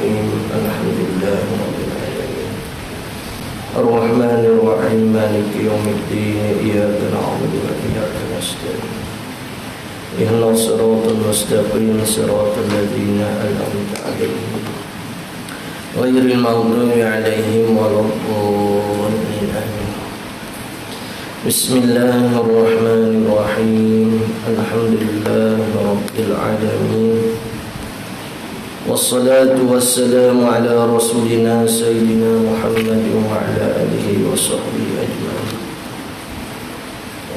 الرحيم الحمد لله رب العالمين الرحمن الرحيم مالك يوم الدين إياك نعبد وإياك نستعين اهدنا الصراط المستقيم صراط الذين أنعمت عليهم غير المغضوب عليهم ولا الضالين آمين. بسم الله الرحمن الرحيم الحمد لله رب العالمين والصلاة والسلام على رسولنا سيدنا محمد وعلى آله وصحبه أجمعين.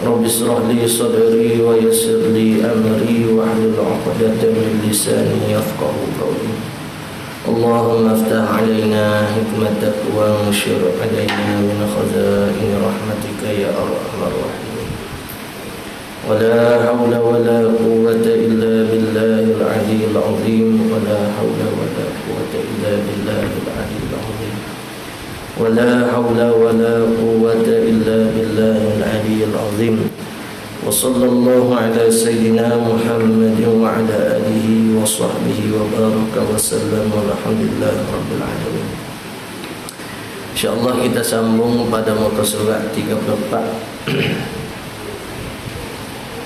رب اشرح لي صدري ويسر لي أمري واحلل عقدة من لساني يفقهوا قولي. اللهم افتح علينا حكمتك وانشر علينا من خزائن رحمتك يا أرحم الراحمين. ولا حول ولا قوة إلا بالله العلي العظيم. ولا حول ولا قوة إلا بالله العلي العظيم. ولا حول ولا قوة إلا بالله العلي العظيم. وصلى الله على سيدنا محمد وعلى آله وصحبه وبارك وسلم والحمد لله رب العالمين. InsyaAllah kita sambung pada muka surat 34.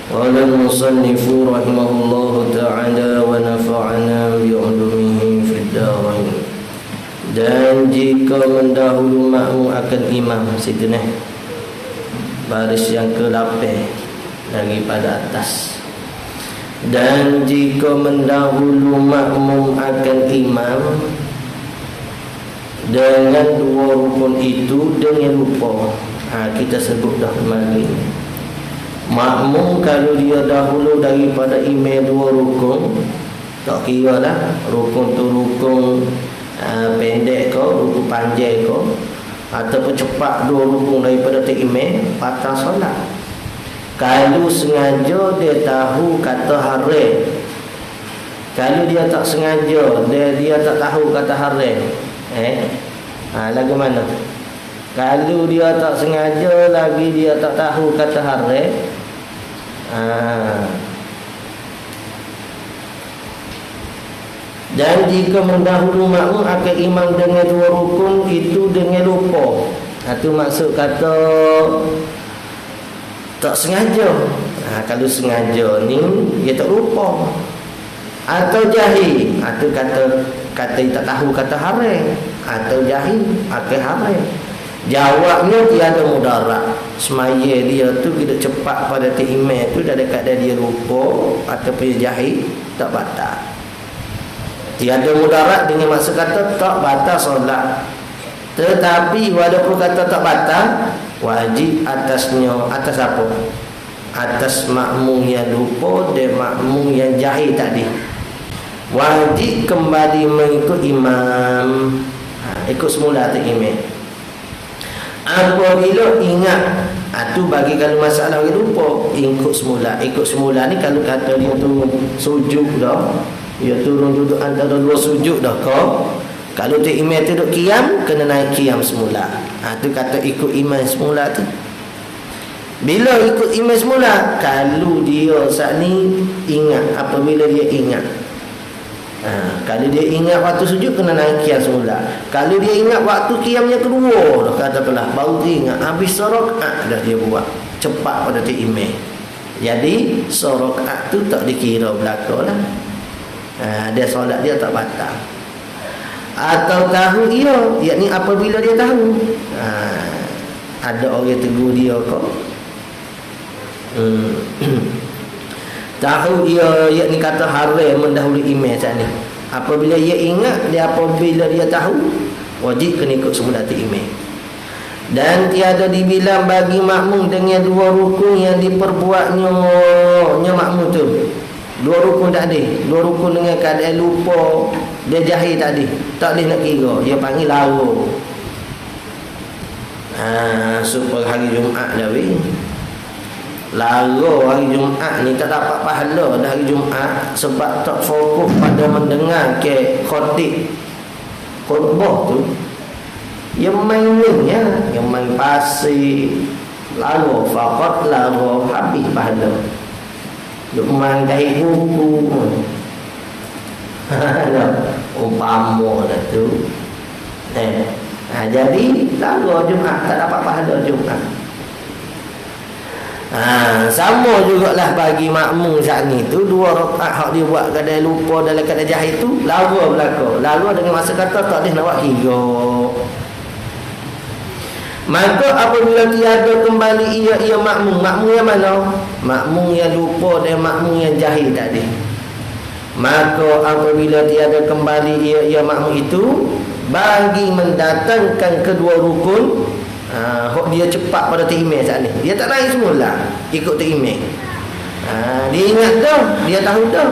Qala al-musannifu rahimahullahu ta'ala wa nafa'ana bi'ulumihi fid darain. Dan jika mendahulu makmu akan imam, situ ni baris yang ke-8 daripada atas. Dan jika mendahulu makmum akan imam dengan dua rukun itu dengan lupa, kita sebut dah kemarin. Makmum kalau dia dahulu daripada imam dua rukun, tak kira lah rukun tu rukun pendek ke, rukun panjang ke, ataupun cepat dua rukun daripada imam, batal solat. Kalau sengaja dia tahu kata haram, kalau dia tak sengaja dia tak tahu kata haram, lagu mana? Kalau dia tak sengaja lagi dia tak tahu kata haram, dan jika mendahulu makmum akan imam dengan dua rukun itu dengan lupa, itu maksud kata tak sengaja. Kalau sengaja ni dia tak lupa atau jahil, itu kata tak tahu kata haram atau jahil akan haram. Jawabnya tiada mudarat. Semaya dia tu tidak cepat pada imam tu dalam keadaan dia lupa ataupun jahil, tak batal. Tiada mudarat dengan maksud kata tak batal solat. Tetapi walaupun kata tak batal, wajib atasnya, atas apa? Atas makmum yang lupa dan makmum yang jahil tadi, wajib kembali mengikut imam, ikut semula tu imam. Apabila ingat, tu bagi kalau masalah dia lupa, ikut semula. Ikut semula ni kalau kata dia tu sujud dah, dia turun duduk antara dua sujud dah kau. Kalau tu imam tu duduk qiyam, kena naik qiyam semula. Tu kata ikut imam semula tu. Bila ikut imam semula, kalau dia saat ni ingat, apabila dia ingat, kalau dia ingat waktu sujud, kena naik qiyam semula. Kalau dia ingat waktu qiyamnya kedua, dah katakanlah baru dia ingat, habis rakaat dah dia buat cepat pada tu imam. Jadi rakaat tu tak dikira belaka lah. Dia solat dia tak batal. Atau tahu ia, yakni apabila dia tahu, ada orang tegur dia kok, tahu ia, yakni kata haram mendahului imam saat ni. Apabila dia ingat, apabila dia tahu, wajib kena ikut semula tu imam. Dan tiada dibilang bagi makmum dengan dua rukun yang diperbuatnya makmum tu. Dua rukun tak ada. Dua rukun dengan keadaan lupa, dia jahil tadi, tak boleh nak kira. Dia panggil lara. Supaya hari Jumaat dah weh, lara hari Jumaat ni tak dapat pahala dah hari Jumaat, sebab tak fokus pada mendengar ke khotib khutbah tu. Yang mainnya, yang main pasir, lara, faqat lara, habis pahala. Duk main dari buku. umpama tu. Jadi lagu Jumaat tak dapat pahala Jumaat. Sama jugalah bagi makmum saat ni tu 2 rakaat hak dia buat kadang lupa dalam keadaan jahil tu lalu berlaku. Lalu dengan masa kata tak boleh nak buat 3. Maka apabila tiada kembali ia makmum. Makmum yang mana? Makmum yang lupa dan makmum yang jahil tadi. Maka apabila tiada kembali ia makmum itu bagi mendatangkan kedua rukun. Dia cepat pada imam saat ni. Dia tak naik semula ikut imam. Dia ingat dah, dia tahu dah.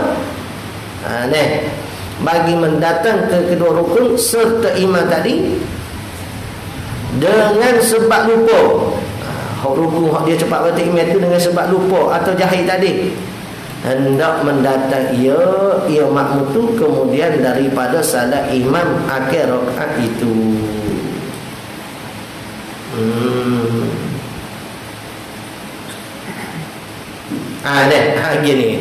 Bagi mendatangkan kedua rukun serta imam tadi dengan sebab lupa. Rukun dia cepat pada imam itu dengan sebab lupa atau jahil tadi. Hendak mendatang ia makmum tu kemudian daripada salat imam akhir rakaat itu. Gini.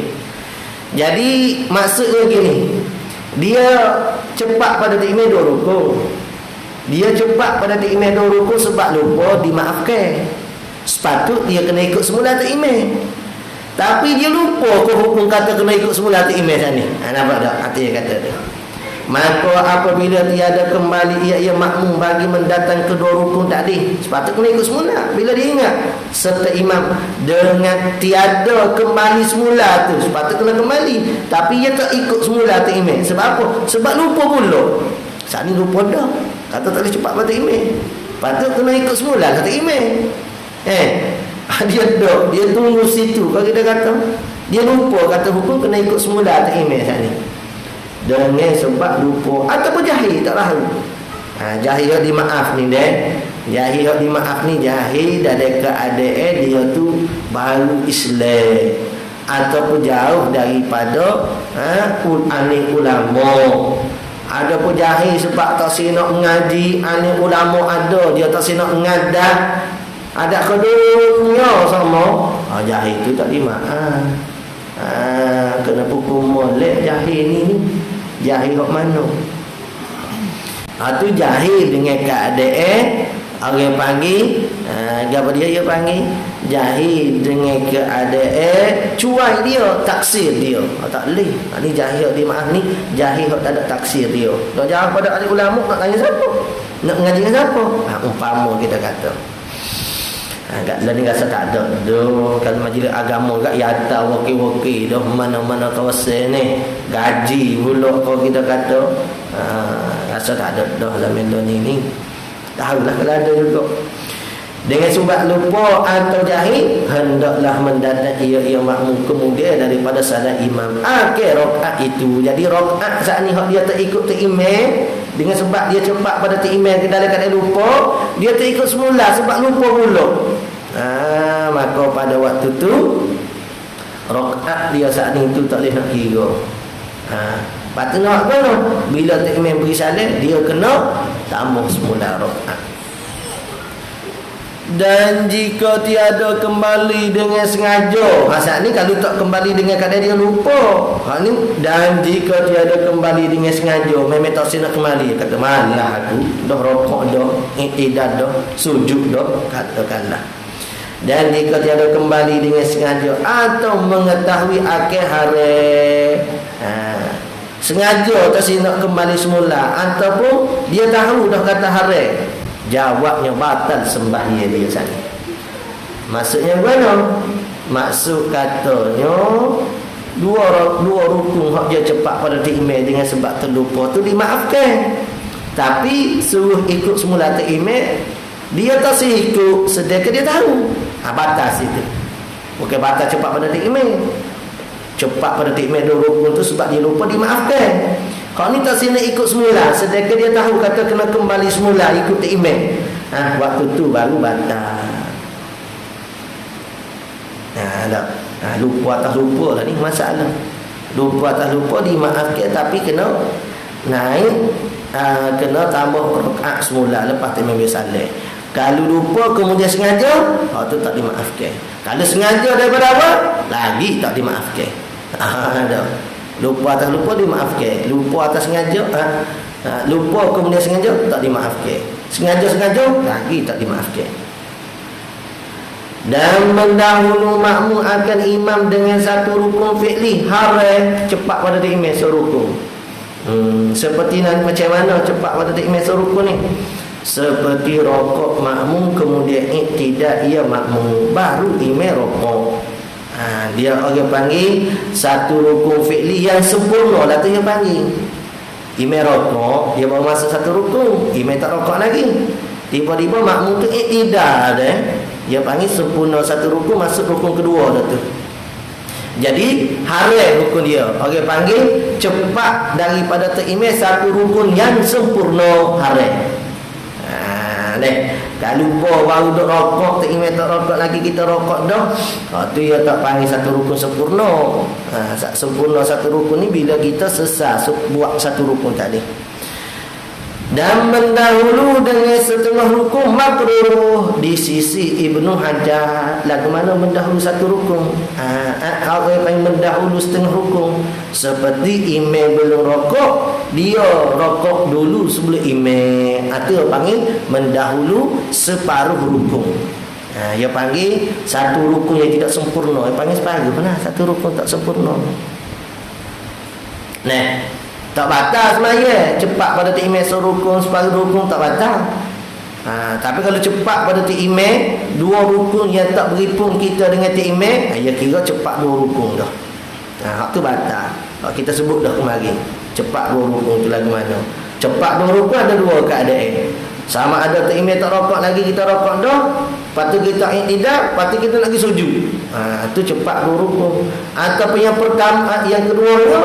Jadi maksudnya gini. Dia cepat pada imam 2 rukun. Dia cepat pada imam 2 rukun sebab lupa dimaafkan. Sepatut dia kena ikut semula tak imam. Tapi dia lupa hukum kata kena ikut semula tak imam sana. Nampak tak? Hati dia kata dia. Maka apabila tiada kembali ia makmum bagi mendatang kedua rukun tadi, sepatutnya kena ikut semula. Bila dia ingat serta imam dengan tiada kembali semula tu, sepatutnya kena kembali. Tapi ia tak ikut semula tu imam. Sebab apa? Sebab lupa pula. Saat ni lupa dah. Kata tak boleh cepat pada imam. Patut kena ikut semula kata imam. Dia dah, dia tunggu situ. Kalau kita kata dia lupa kata hukum kena ikut semula kata imam saat ni. Dengan sebab lupa ataupun jahil tak tahu. Jahil yang dimaaf ni deh. Jahil yang dimaaf ni jahil dari keadaan dia tu baru Islam ataupun jauh daripada anik ulama. Ada pun jahil sebab tak sinak mengaji, anik ulama ada dia tak sinak mengadah. Ada keduanya sama. Jahil tu tak dimaaf. Kena pukul molek jahil ni. Jahil kat mana? Tu jahil dengan keadaan orang panggil apa dia panggil jahil dengan keadaan cuai dia, taksir dia. Tak boleh. Ni jahil dia maaf ni jahil tak ada taksir dia. Dah jawab pada ahli ulama nak tanya siapa? Nak mengaji dengan siapa? Umpama kita kata kat dalam ni rasa tak ada doh kalau majlis agama kat yata wakil-wakil doh mana-mana kawasan ni gaji pula kalau kita kata rasa tak ada doh dalam ni tahulah kalau ada juga dengan sebab lupa atau jahil hendaklah mendatang ia makmum kemudian daripada salat imam akhir rakaat itu. Jadi rakaat saat ni dia tak ikut imam dengan sebab dia cepat pada imam dalam keadaan lupa, dia tak ikut semula sebab lupa pula. Maka pada waktu tu rakaat dia saat ni tu tak boleh nak kira. Patut nak apa? Bila tak imam beri salam dia kena tambah semula rakaat. Dan jika tiada kembali dengan sengaja, saat ni kalau tak kembali dengan keadaan dia lupa, dan jika tiada kembali dengan sengaja, memang tak nak kembali, kata malah aku dah rokok dah, idah dah, sujud dah, katakanlah. Dan jika tiada kembali dengan sengaja atau mengetahui akhir hari, sengaja tak nak kembali semula ataupun dia tahu dah kata hari, jawabnya batal sembahyang dia sana. Maksudnya mana? Maksud katanya dua rukun hak dia cepat pada imam dengan sebab terlupa tu dimaafkan. Tapi suruh ikut semula imam dia tak ikut sedekah dia tahu. Batas itu. Bukan batas cepat pada imam. Cepat pada imam dua rukun tu sebab dia lupa dimaafkan. Kalau ni tak sini ikut semula, sedekah dia tahu kata kena kembali semula ikut imam. Waktu tu baru batal. Lupa atas lupa lah ni masalah. Lupa atas lupa dimaafkan tapi kena naik, kena tambah rakaat semula lepas imam bersalam. Kalau lupa kemudian sengaja, tu tak dimaafkan. Kalau sengaja daripada awal, lagi tak dimaafkan. Lupa atas lupa dimaafkan. Lupa atas sengaja, lupa kemudian sengaja tak dimaafkan. Sengaja-sengaja lagi tak dimaafkan. Dan mendahulu makmum akan imam dengan satu rukun fi'li, haram cepat pada imam serukun. Seperti macam mana cepat pada imam serukun ni? Seperti rokok makmum kemudian iktidak ia makmum baru imam rokok. Dia orang panggil satu rukun fi'li yang sempurna lah tu dia panggil. Imam rokok, dia baru masuk satu rukun, imam tak rokok lagi. Tiba-tiba makmum tu iktidak dah. Dia panggil sempurna satu rukun, masuk rukun kedua dah tu. Jadi haram rukun dia. Orang panggil cepat daripada imam satu rukun yang sempurna, haram. Kalau lupa baru duk rokok, imam tak rokok lagi, kita rokok dah. Tu dia tak panggil satu rukun sempurna. Sempurna satu rukun ni bila kita sesat buat satu rukun tadi. Dan mendahulu dengan setengah rukun makruh di sisi Ibnu Hajar. Lagu mana mendahulu satu rukun? Orang yang mendahulu setengah rukun, seperti imam belum rokok, dia rokok dulu sebelum imam. Itu panggil mendahulu separuh rukun. Dia panggil satu rukun yang tidak sempurna. Dia panggil separuh. Mana satu rukun tak sempurna? Tak batal sebenarnya. Cepat pada imam serukun, separuh rukun tak batal. Tapi kalau cepat pada imam, dua rukun yang tak beripun kita dengan imam, ya kira cepat dua rukun dah. Hak tu batal. Kita sebut dah kemarin. Cepat dua rukun tu lagu mana? Cepat dua rukun ada dua keadaan. Sama ada imam tak rokok lagi, kita rokok dah. Lepas tu kita iktidak, lepas tu kita nak pergi sujud. Tu cepat dua rukun. Ataupun yang pertama, yang kedua tu,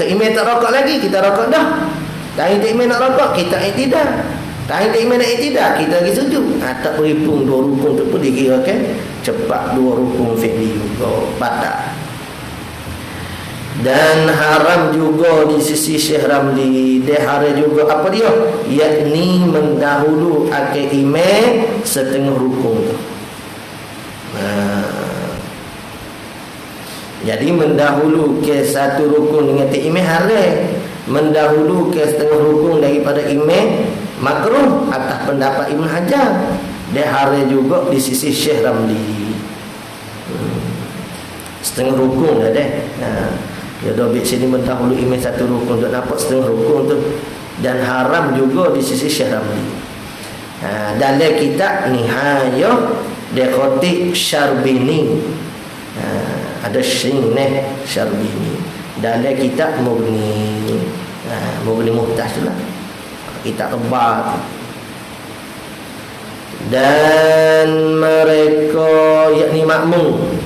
imam tak rokok lagi, kita rokok dah. Dan imam nak rokok, kita iktidak. Dan imam nak iktidak, kita pergi sujud. Tak berhitung dua rukun tu pun dikirakan cepat dua rukun fi'li juga, batal. Dan haram juga di sisi Syekh Ramli. Dia haram juga apa dia? Yakni mendahulu akal imam setengah rukun tu. Jadi mendahulu ke satu rukun dengan imam haram. Mendahulu ke setengah rukun daripada imam makruh atas pendapat Ibn Hajar. Dia haram juga di sisi Syekh Ramli. Setengah rukun dah deh. Ya dah bit sini mendahulu imam satu rukun, tak nampak setengah rukun tu. Dan haram juga di sisi Syekh Ramli. Dalam kitab Nihayah dia khatib Syarbini. Ada Syineh Syarbini. Dalam kitab Mughni. Mughni Muhtaj lah. Kitab tebal. Dan mereka yakni makmum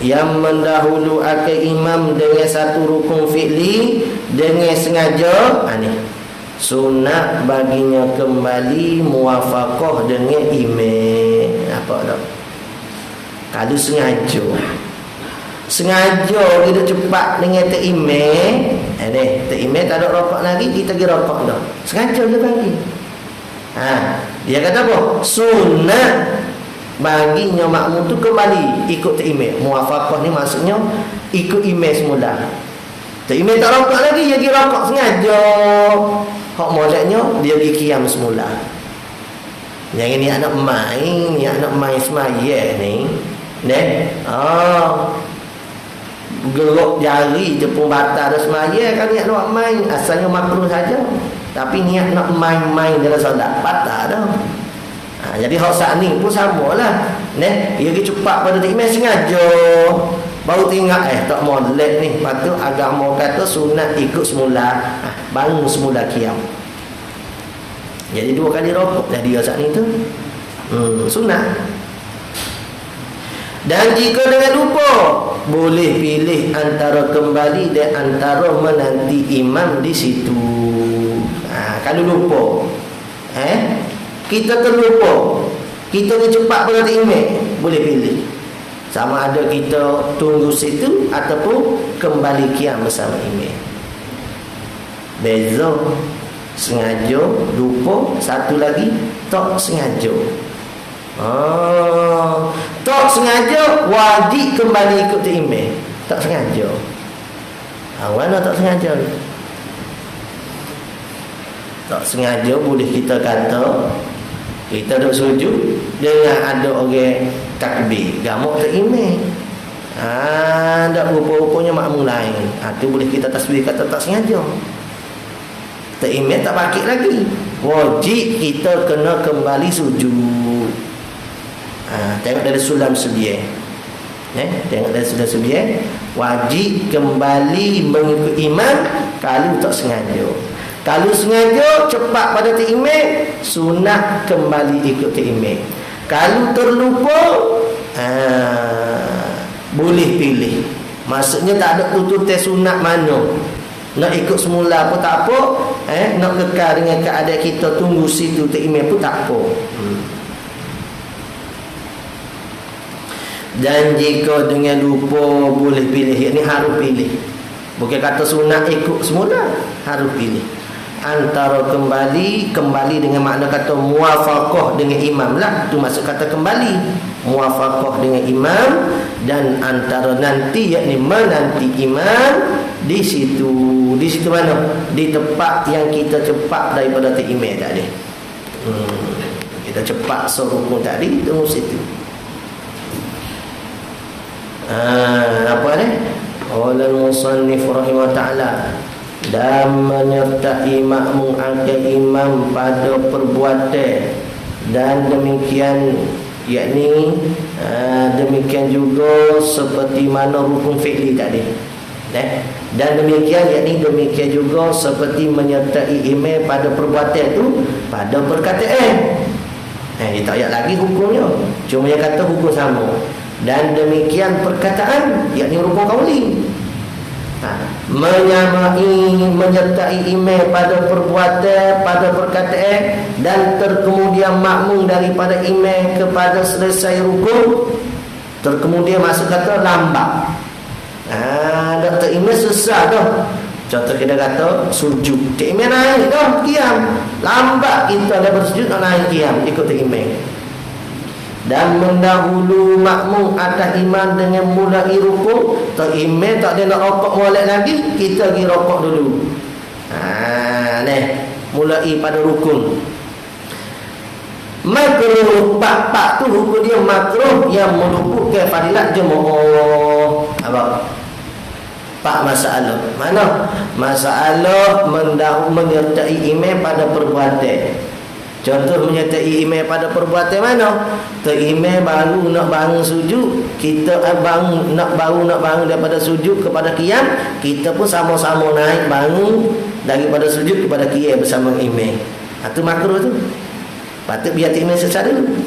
yang mendahulu akal imam dengan satu rukun fi'li dengan sengaja, ni sunat baginya kembali muwafaqah dengan imam. Apa tak? Kalau sengaja kita cepat dengan imam, imam tak ada rokok lagi, kita pergi rokok dah. Sengaja dia panggil. Dia kata apa? Sunat baginya makmum tu kembali ikut imam. Muwafaqah ni maksudnya ikut imam semula. Imam tak rokok lagi, dia pergi rokok sengaja. Hak moleknya dia pergi qiyam semula. Yang ini anak main semaya ni. Gerok jari je pun batal dah semaya. Kan niat nak main, asalnya makruh saja. Tapi niat nak main-main dalam solat, batal dah. Jadi hak saat ni pun sama lah. Dia pergi cepat pada imam sengaja. Baru tengok tak molek ni. Lepas tu agama kata sunat ikut semula. Bangun semula qiyam. Jadi dua kali rokok dah dia saat ni tu. Sunat. Dan jika dengan lupa, boleh pilih antara kembali dan antara menanti imam di situ. Kalau lupa, kita terlupa, kita ni cepat pada imam, boleh pilih. Sama ada kita tunggu situ ataupun kembali qiyam bersama imam. Beza sengaja, lupa, satu lagi tak sengaja. Tak sengaja wajib kembali ikut imam. Tak sengaja. Mana tak sengaja? Tak sengaja boleh kita kata kita duduk sujud dengan ada orang takbir, gamuk tak imam. Tak rupa-rupanya makmum lain. Itu boleh kita tasbih kata tak sengaja. Tak imam tak bakit lagi. Wajib kita kena kembali sujud. Tengok dari sulam sebiar. Tengok dari sulam sebiar. Wajib kembali mengikut imam kalau tak sengaja. Kalau sengaja cepat pada tak imam, sunat kembali ikut tak imam. Kalau terlupa, boleh pilih. Maksudnya tak ada tuntutan sunat mana. Nak ikut semula pun tak apa, nak kekal dengan keadaan kita tunggu situ tak imam pun tak apa. Dan jika dengan lupa boleh pilih, ini harus pilih. Bukan kata sunat ikut semula, harus pilih. Antara kembali dengan makna kata muwafaqah dengan imam lah, tu maksud kata kembali muwafaqah dengan imam, dan antara nanti yakni menanti imam di situ mana, di tempat yang kita cepat daripada imam tadi. Kita cepat serukun tadi tunggu situ. Apa ni? Qala al-musannif rahimahullah ta'ala, dan menyertai makmum akan imam pada perbuatan, dan demikian yakni demikian juga seperti mana rukun fi'li tadi, dan demikian yakni demikian juga seperti menyertai imam pada perbuatan itu pada perkataan. Dia tak ayat lagi hukumnya, cuma dia kata hukum sama. Dan demikian perkataan yakni rukun qauli, menyertai imam pada perbuatan, pada perkataan, dan terkemudian makmum daripada imam kepada selesai rukun, terkemudian masuk kata lambat. Doktor imam sesat dah. Contoh kita kata sujud, tak imam naik dah kiam, lambat kita daripada sujud nak naik kiam ikut tak imam. Dan mendahulu makmum atas imam dengan mulai rukuk. Tak imam tak ada nak rokok molek lagi, kita pergi rokok dulu. Mulai pada rukun. Makruh pak tu hukum dia makruh yang meluputkan fadilat jemaah. Apa? Pak masalah. Mana? Masalah menyertai imam pada perbuatan. Contoh menyertai imam pada perbuatan mana? Tak imam baru nak bangun sujud, kita baru nak bangun daripada sujud kepada qiyam, kita pun sama-sama naik bangun daripada sujud kepada qiyam bersama imam. Itu makruh tu. Patut biar tak imam selesai dulu.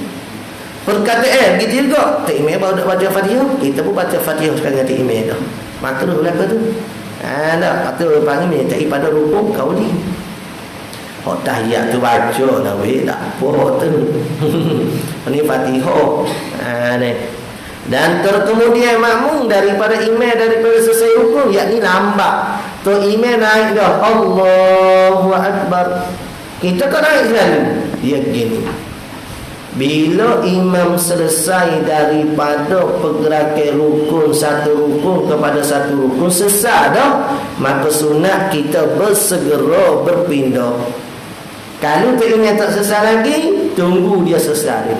Perkataan gitu juga. Tak imam baru nak baca Fatihah, kita pun baca Fatihah sekali dengan tak imam dah. Makruh lah tu. Tak patut panggil menyertai pada rukun qauli. Tahiyat tu baca lah weh, tak apa tu. Ini Fatihah. Dan terkemudian makmum daripada imam daripada selesai rukun, yakni lambat. Tu imam naik dah, Allahu Akbar. Kita kan naik selalu. Dia gini. Bila imam selesai daripada pergerakan rukun, satu rukun kepada satu rukun, selesai dah, maka sunat kita bersegera berpindah. Kalau tak imam tak selesai lagi, tunggu dia selesai.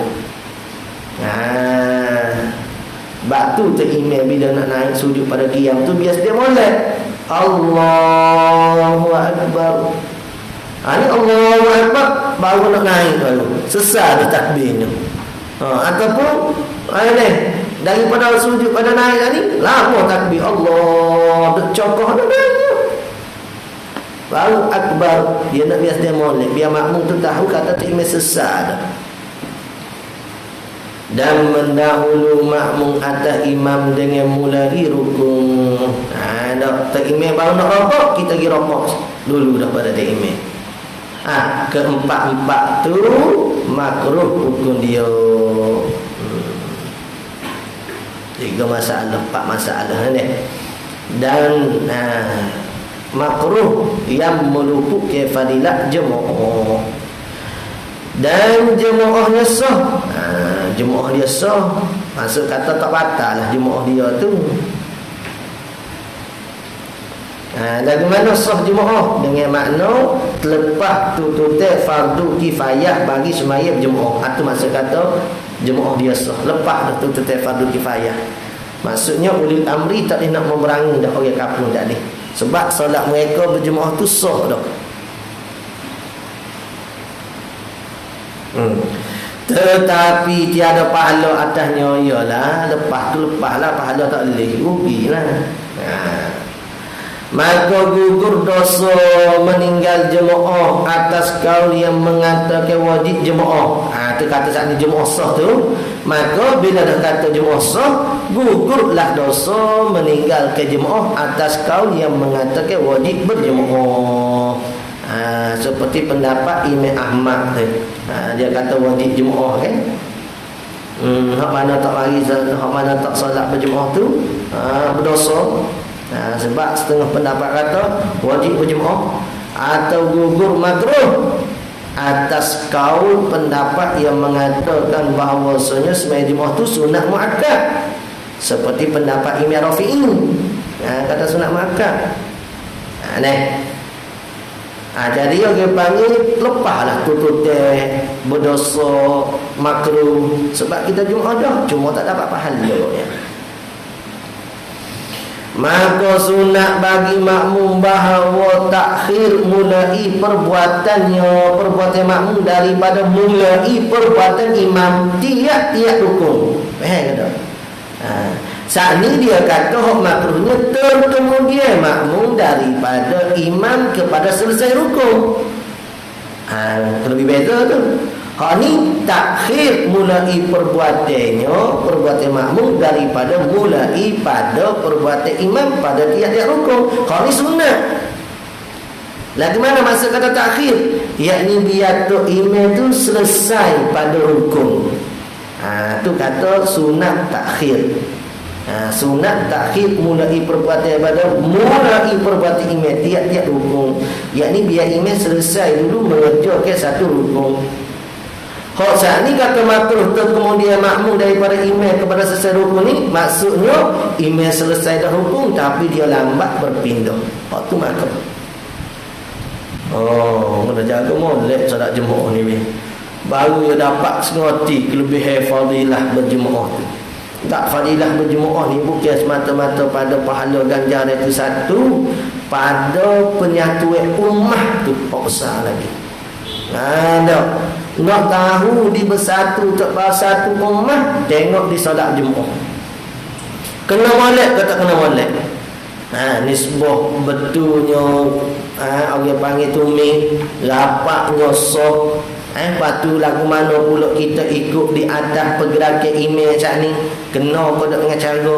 Batu tak imam bila nak naik sujud pada qiyam tu biasa dia molek Allahu Akbar. Ini Allahu Akbar baru nak naik baru selesai dah takbirnya. Ataupun daripada sujud pada naik tadi lama takbir Allah duk cokoh dah naik baru akbar, dia nak biasa dia molek biar makmum tu tahu kata tak imam selesai dah. Dan mendahulu makmum atas imam dengan mulai rukun. Tak imam baru nak rokok, kita pergi rokok dulu daripada tak imam. Keempat-empat tu makruh hukum dia. 3 masalah, 4 masalah ni. Dan makruh yang meluputkan fadilat jemaah. Dan jemaahnya sah. Jemaah dia sah. Maksud kata tak batal lah jemaah dia tu. Lagu mana sah jemaah dengan makna terlepas tutup fardu kifayah bagi semayap jemaah. Itu maksud kata jemaah dia sah. Lepas dah tutup fardu kifayah. Maksudnya ulil amri tak nak memerangi dah orang kampung tak ni. Sebab solat mereka berjemaah tu sah dah. Tetapi tiada pahala atasnya ialah lepas tu lepaslah pahala tak boleh rugilah. Maka gugur dosa meninggal jemaah atas kaul yang mengatakan wajib jemaah. Tu kata saat ni jemaah sah tu. Maka bila dah kata jemaah sah, gugurlah dosa meninggal ke jemaah atas kaul yang mengatakan wajib berjemaah. Seperti pendapat Imam Ahmad tu. Dia kata wajib jemaah kan. Hak mana tak mari, hak mana tak solat berjemaah tu berdosa. Sebab setengah pendapat kata wajib berjemaah atau gugur makruh atas kaul pendapat yang mengatakan bahawasanya sembahyang jemaah tu sunat muakkad, seperti pendapat Imam Rafi'i kata sunat muakkad. Jadi orang panggil lepaslah tutup berdosa makruh, sebab kita jemaah dah cuma tak dapat pahala ya. Maka sunat bagi makmum bahawa takhir mulai perbuatan makmum daripada mulai perbuatan imam tiap-tiap rukun. Kata. Saat ni dia kata hak makruhnya kemudian makmum daripada imam kepada selesai rukun. Lebih beza tu. Hak ni takhir mulai perbuatan makmum daripada mulai pada perbuatan imam pada tiap-tiap rukun. Hak ni sunat. Lagu mana maksud kata takhir? Yakni biar tu imam tu selesai pada rukun. Tu kata sunat takhir. Sunat takhir mulai perbuatan perbuatan imam tiap-tiap rukun. Yakni biar imam selesai dulu mengerjakan satu rukun. Hak saat ni kata makruh kemudian makmum daripada imam kepada selesai rukun ni, maksudnya imam selesai dah rukun tapi dia lambat berpindah. Hak tu makruh. Kena jaga molek solat jemaah ni. Baru dia dapat sengerti kelebihan fadilah berjemaah tu. Tak, fadilah berjemaah ni bukan semata-mata pada pahala ganjar itu satu, pada penyatuan ummah tu besar lagi. Nak tahu di bersatu tak bersatu ummah, tengok di solat jemaah. Kena molek ke tak kena molek? Nisbah betulnya orang panggil tumi, rapaknya soh. Lepas lagu mana pula kita ikut di atas pergerakan imam saat ni, kena ke tak dengan cara.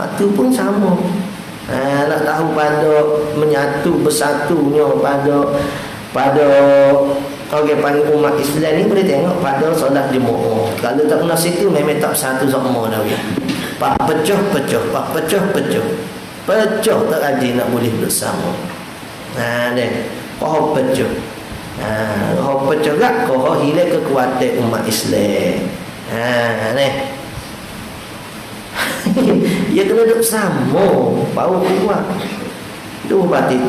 Itu pun sama. Nak tahu pada menyatu bersatunya pada orang panggil umat Islam ni, boleh tengok pada solat jemaah. Kalau tak kena situ memang tak satu sama dah. Pak pecah tak ada nak boleh bersama. Kau pecah. Kau pecah gak, kau hilang kekuatan umat Islam. Dia kena duduk sama, baru kuat. Tu batik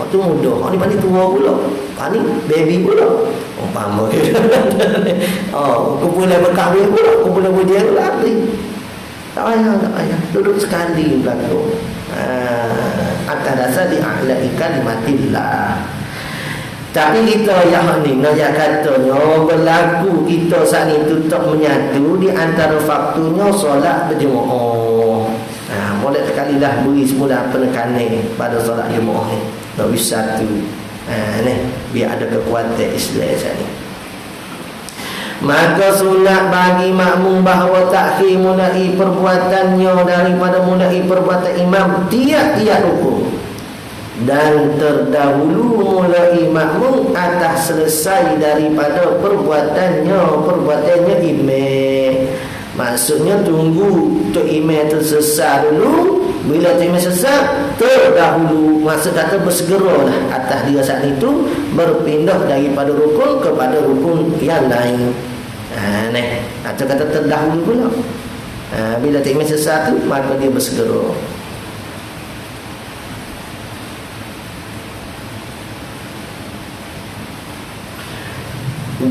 tu muda. Ni paling tua pula. Ni baby pula. Paham ke? Kumpulan berkahwin pula, kumpulan berjaya pula. Tak payah. Duduk sekali belakang. Atas dasar di a'la'i kalimatillah. Tapi kita yang ni nak katanya berlaku kita saat ni tetap menyatu di antara faktornya solat berjemaah. Boleh sekali dah beri semula penekanan pada solat jemaah ni. Nak bisa satu. Ni biar ada kekuatan Islam saat ni. Maka sunat bagi makmum bahawa takhir mulai perbuatannya daripada mulai perbuatan imam tiap-tiap rukun, dan terdahulu mulai makmum atas selesai daripada perbuatannya imam. Maksudnya tunggu tu imam tu selesai dulu. Bila tu imam selesai, terdahulu, maksud kata bersegeralah atas dia saat itu berpindah daripada rukun kepada rukun yang lain. Atau kata terdahulu pula. Bila tu imam selesai tu, maka dia bersegera.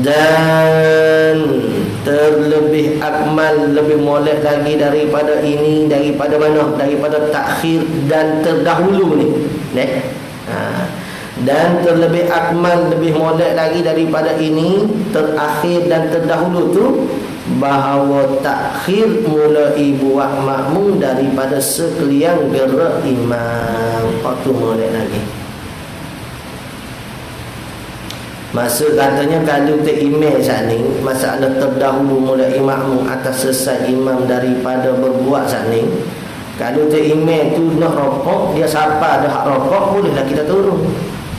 Dan terlebih akmal, lebih molek lagi daripada ini, daripada mana? Daripada takhir dan terdahulu ni. Dan terlebih akmal, lebih molek lagi daripada ini, terakhir dan terdahulu tu, bahawa takhir mulai buat makmum daripada sekalian gerak imam. Waktu molek lagi. Maksud katanya kalau terimam saat ni, masalah terdahulu mulai makmum atas selesai imam daripada berbuat saat ni. Kalau terimam tu nak rokok, dia siapa dah hak rokok, bolehlah kita turun.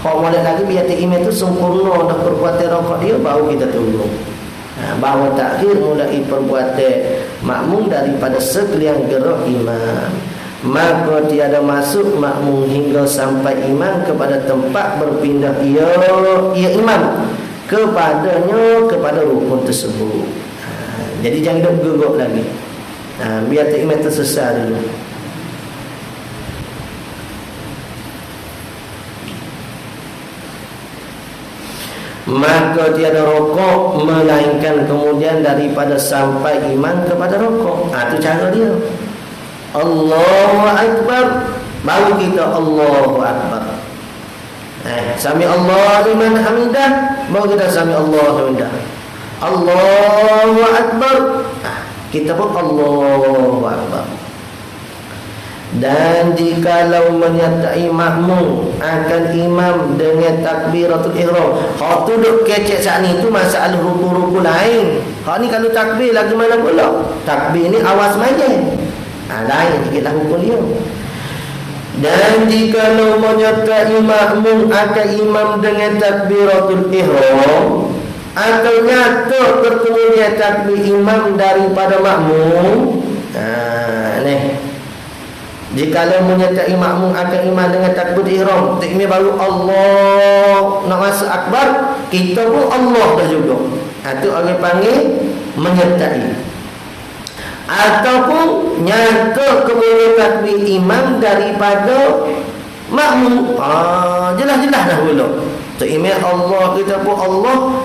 Kalau mulai lagi biar terimam tu sempurna dah perbuatan rokok dia, baru kita turun. Bahawa takhir mulai perbuatan makmum daripada sekalian gerak imam. Maka tiada masuk makmum hingga sampai imam kepada tempat berpindah ia imam kepadanya, kepada rukun tersebut. Jadi jangan duduk gugup lagi. Biar imam tersesat dulu. Maka tiada rokok melainkan kemudian daripada sampai imam kepada rokok. Itu cara dia. Allahu Akbar, baru kita Allahu Akbar. Sami Allah liman hamidah, baru kita sami Allahu hamidah. Allahu Akbar, kita pun Allahu Akbar. Dan jikalau menyertai makmum akan imam dengan takbiratul ihram, hak tu duk kecek saat ni tu masalah ruku-ruku lain. Hak ni kalau takbir lagi mana pula? Takbir ni awas majen. Lain sikitlah hukum dia. Dan jikalau menyertai makmum akan imam dengan takbiratul ihram, atau nyata berkemudian takbir imam daripada makmum, jikalau menyertai makmum akan imam dengan takbir ihram, takbir baru Allah nak masuk akbar, kita pun Allah dah juga. Itu orang panggil menyertai. Ataupun nyata kemudian takbir imam daripada makmum, jelas-jelas dah dulu. Takbir Allah, kita pun Allah,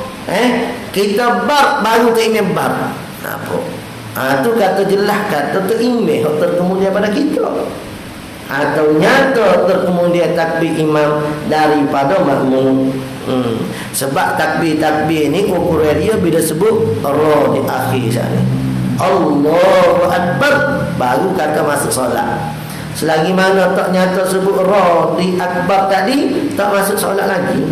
kita bar baru takbir bar. Apa? Itu kata jelas, kata terimeh terkemudian pada kita. Atau nyata terkemudian takbir imam daripada makmum. Sebab takbir-takbir ni ukuran dia bila sebut ra di akhir sana, Allahu Akbar, baru kata masuk solat. Selagi mana tak nyata sebut ra di akbar tadi, tak masuk solat lagi.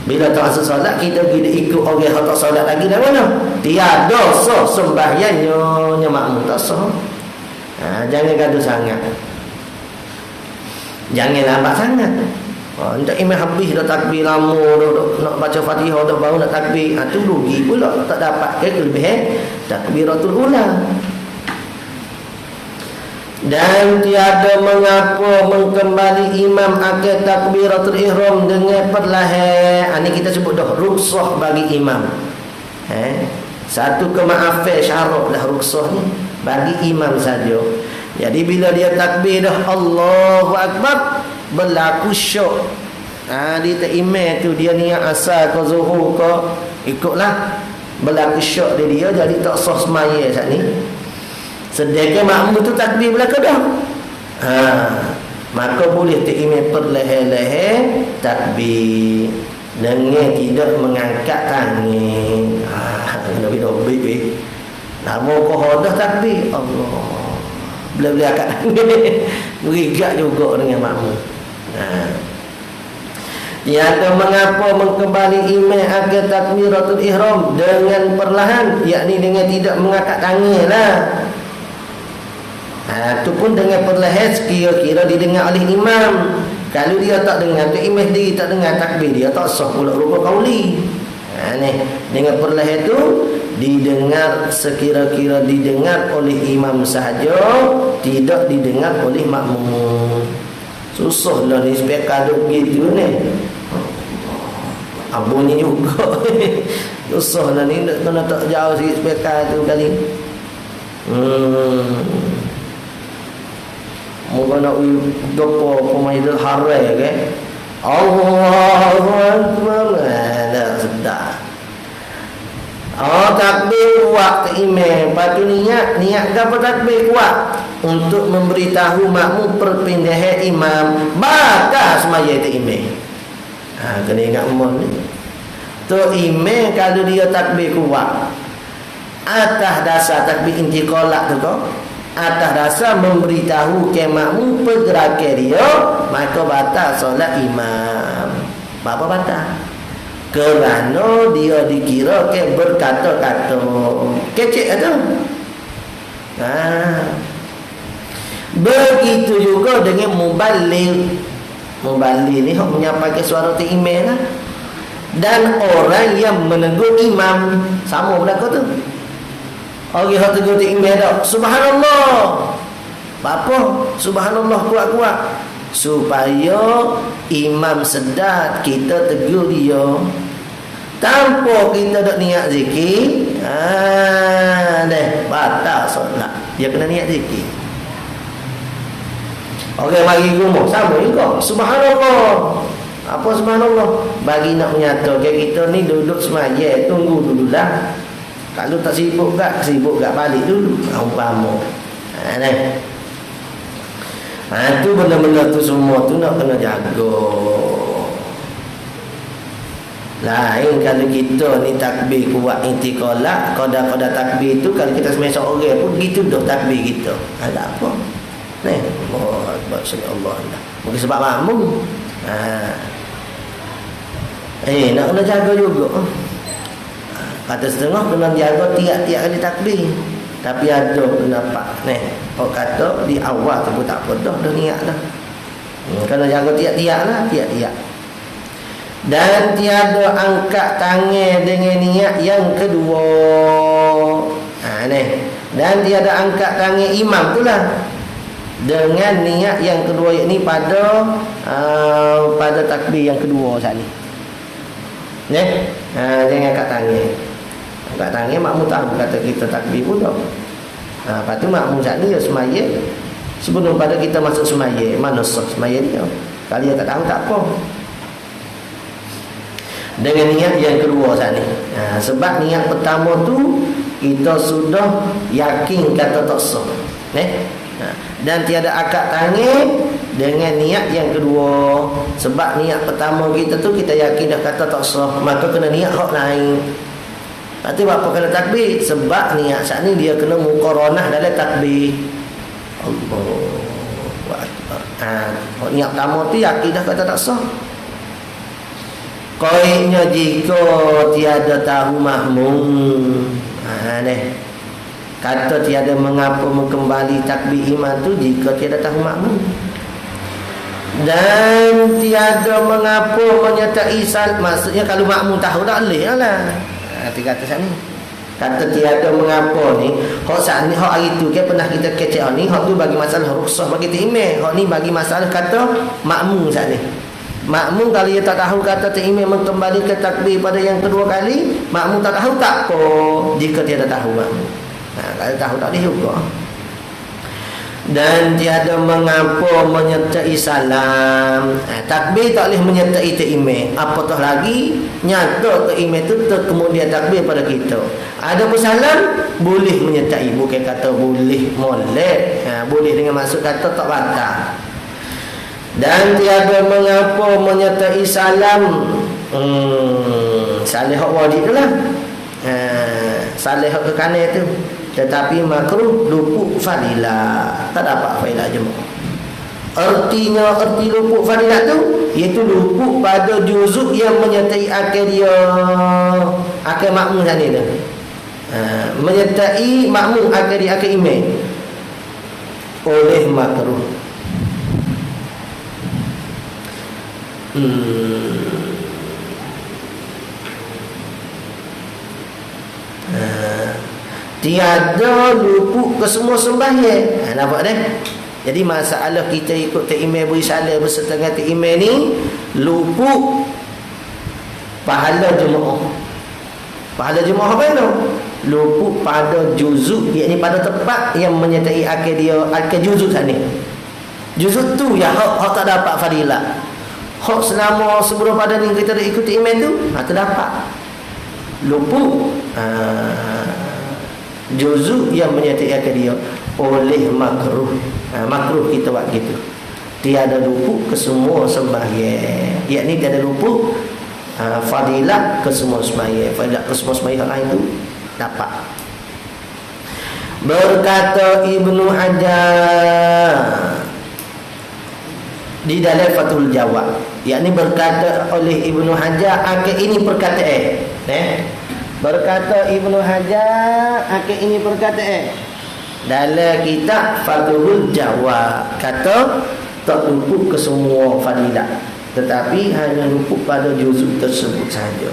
Bila tak masuk solat, kita bila ikut orang yang tak solat lagi dah mana? Tiada sah sembahyangnya makmum, tak sah. Jangan gaduh sangat, jangan lambat sangat. Entah imam habis dah takbir lama dah, nak baca Fatihah dah baru nak takbir, tu rugi pula, tak dapat kelebihan takbiratul ula. Dan tiada mengapa mengkembali imam akan takbiratul ihram dengan perlahan. Ini kita sebut dah ruksah bagi imam. Satu kemaafan syarat dah ruksah ni bagi imam saja. Jadi bila dia takbir dah Allahu Akbar, berlaku syok. Dia tak imam tu, dia niat asal ke zuhur ke, ikutlah. Berlaku syok dia, jadi tak sah semaya saat ni. Sedangkan makmum tu takbir belaka dah. Maka boleh tak imam perlahan-lahan takbir dengan tidak mengangkat tangan. Lebih dobik weh. Nama kohodah takbir Allah. Bila-bila angkat tangan berigat juga dengan makmum. Tiada mengapa mengkembali imam akan takbiratul ihram dengan perlahan, yakni dengan tidak mengangkat tangan lah. Itu pun dengan perlahan sekira-kira didengar oleh imam. Kalau dia tak dengar, tu imam sendiri tak dengar takbir, dia tak sah pula rupa qauli. Dengan perlahan tu didengar sekira-kira didengar oleh imam sahaja, tidak didengar oleh makmum. Susahlah ni speaker duk gitu ni. Bunyi juga. Susahlah ni nak kena tak jauh sikit speaker tu kali. Moga nak dopo pemaidul harai ke. Allahu Akbar. Dah sedap. Takbir kuat ke imam. Lepas tu niat apa takbir kuat? Untuk memberitahu makmum perpindahan imam. Batal semaya tu imam. Kena ingat umum ni. Tu imam kalau dia takbir kuat, atas dasar takbir intiqalat tu kau, atas dasar memberitahu ke makmum pergerakan dia, maka batal solat imam. Apa batal? Kerana dia dikira ke berkata-kata. Kecek tu. Begitu juga dengan muballigh. Muballigh ni hok menyampaikan suara tu imam lah. Dan orang yang menegur imam sama berlaku tu. Orang hok tegur tu imam dak. Subhanallah. Apa? Subhanallah kuat-kuat. Supaya imam sedar kita tegur dia tanpa kita dak niat zikir. Batal solat. Dia kena niat zikir. Orang bagi rumah sama juga. Subhanallah. Apa subhanallah? Bagi nak menyatakan kita ni duduk semaya, tunggu dululah. Kalau tak sibuk gak balik dulu. Umpama. Itu benda-benda tu semua tu nak kena jaga. Lain kalau kita ni takbir kuat intiqalat, qada-qada takbir tu kalau kita semasa orang pun gitu dah takbir kita. Ada apa? Allahu Akbar, Allah. Mungkin sebab makmum. Nak kena jaga juga. Kata setengah kena jaga tiap-tiap kali takbir. Tapi ada pendapat orang kata di awal tu pun tak apa dah niat dah. Kena jaga tiap-tiap lah, tiap-tiap. Dan tiada angkat tangan dengan niat yang kedua. Dan tiada angkat tangan imam tu lah dengan niat yang kedua, yakni pada takbir yang kedua saat ni. Jangan angkat tangan. Angkat tangan makmum tahu kata kita takbir pun dah. Lepas tu makmum saat ni dia semaya. Sebelum pada kita masuk semaya, mana sah semaya dia. Kalau dia tak tahu tak apa. Dengan niat yang kedua saat ni. Sebab niat pertama tu kita sudah yakin kata tak sah. Dan tiada akad tangan dengan niat yang kedua. Sebab niat pertama kita tu kita yakin dah kata tak sah, maka kena niat hak lain. Lepas tu apa kena takbir? Sebab niat saat ni dia kena muqaranah dalam takbir. Allahu Akbar. Niat pertama tu yakin dah kata tak sah. Koinnya jika tiada tahu makmum. Kata tiada mengapa mengembali takbir imam tu jika tiada tahu makmum. Dan tiada mengapa menyertai salat. Maksudnya kalau makmum tahu tak boleh lah. Tiga kata ni. Kata tiada mengapa ni, hak saat ni, hak hari tu ke pernah kita kecek ni, hak tu bagi masalah rukhsah bagi imam. Hak ni bagi masalah kata makmum saat ni. Makmum kalau dia tak tahu kata imam mengembali ke takbir pada yang kedua kali, makmum tak tahu tak apa jika tiada tahu makmum. Kalau tahu tak boleh juga. Dan tiada mengapa menyertai salam. Takbir tak boleh menyertai imam. Apatah lagi nyata imam tu kemudian takbir pada kita. Ada pun salam boleh menyertai, bukan kata boleh molek. Boleh dengan maksud kata tak batal. Dan tiada mengapa menyertai salam. Salih hak wajib tu lah. Salih hak ke kanan tu. Tetapi makruh luput fadilah. Tak dapat fadilah jemaah. Arti luput fadilah tu iaitu luput pada juzuk yang menyertai akal dia, akal makmum tadi tu. Menyertai makmum akal dia, akal imam oleh makruh. Tiada luput ke semua sembahyang. Nampak dah? Jadi masalah kita ikut imam berisalah berserta dengan imam ni luput pahala jemaah. Pahala jemaah apa itu? Luput pada juzuk, iaitu pada tempat yang menyertai akal dia, akal juzuk sana. Juzuk tu yang hak tak dapat fadilah. hak selama sebelum pada ni kita dah ikuti imam tu, terdapat luput juzuk yang menyatakan dia oleh makruh. Makruh kita buat gitu. Tiada luput ke semua sembahyang. Yakni tiada luput fadilat ke semua sembahyang. Fadilat ke semua sembahyang lain tu dapat. Berkata Ibnu Hajar di dalam Fathul Jawad, yakni berkata oleh Ibnu Hajar, akal ini perkataan, berkata Ibnu Hajar, akal ini perkataan dalam kitab Fathul Jawad, kata tak luput ke semua fadilat, tetapi hanya luput pada juzuk tersebut saja.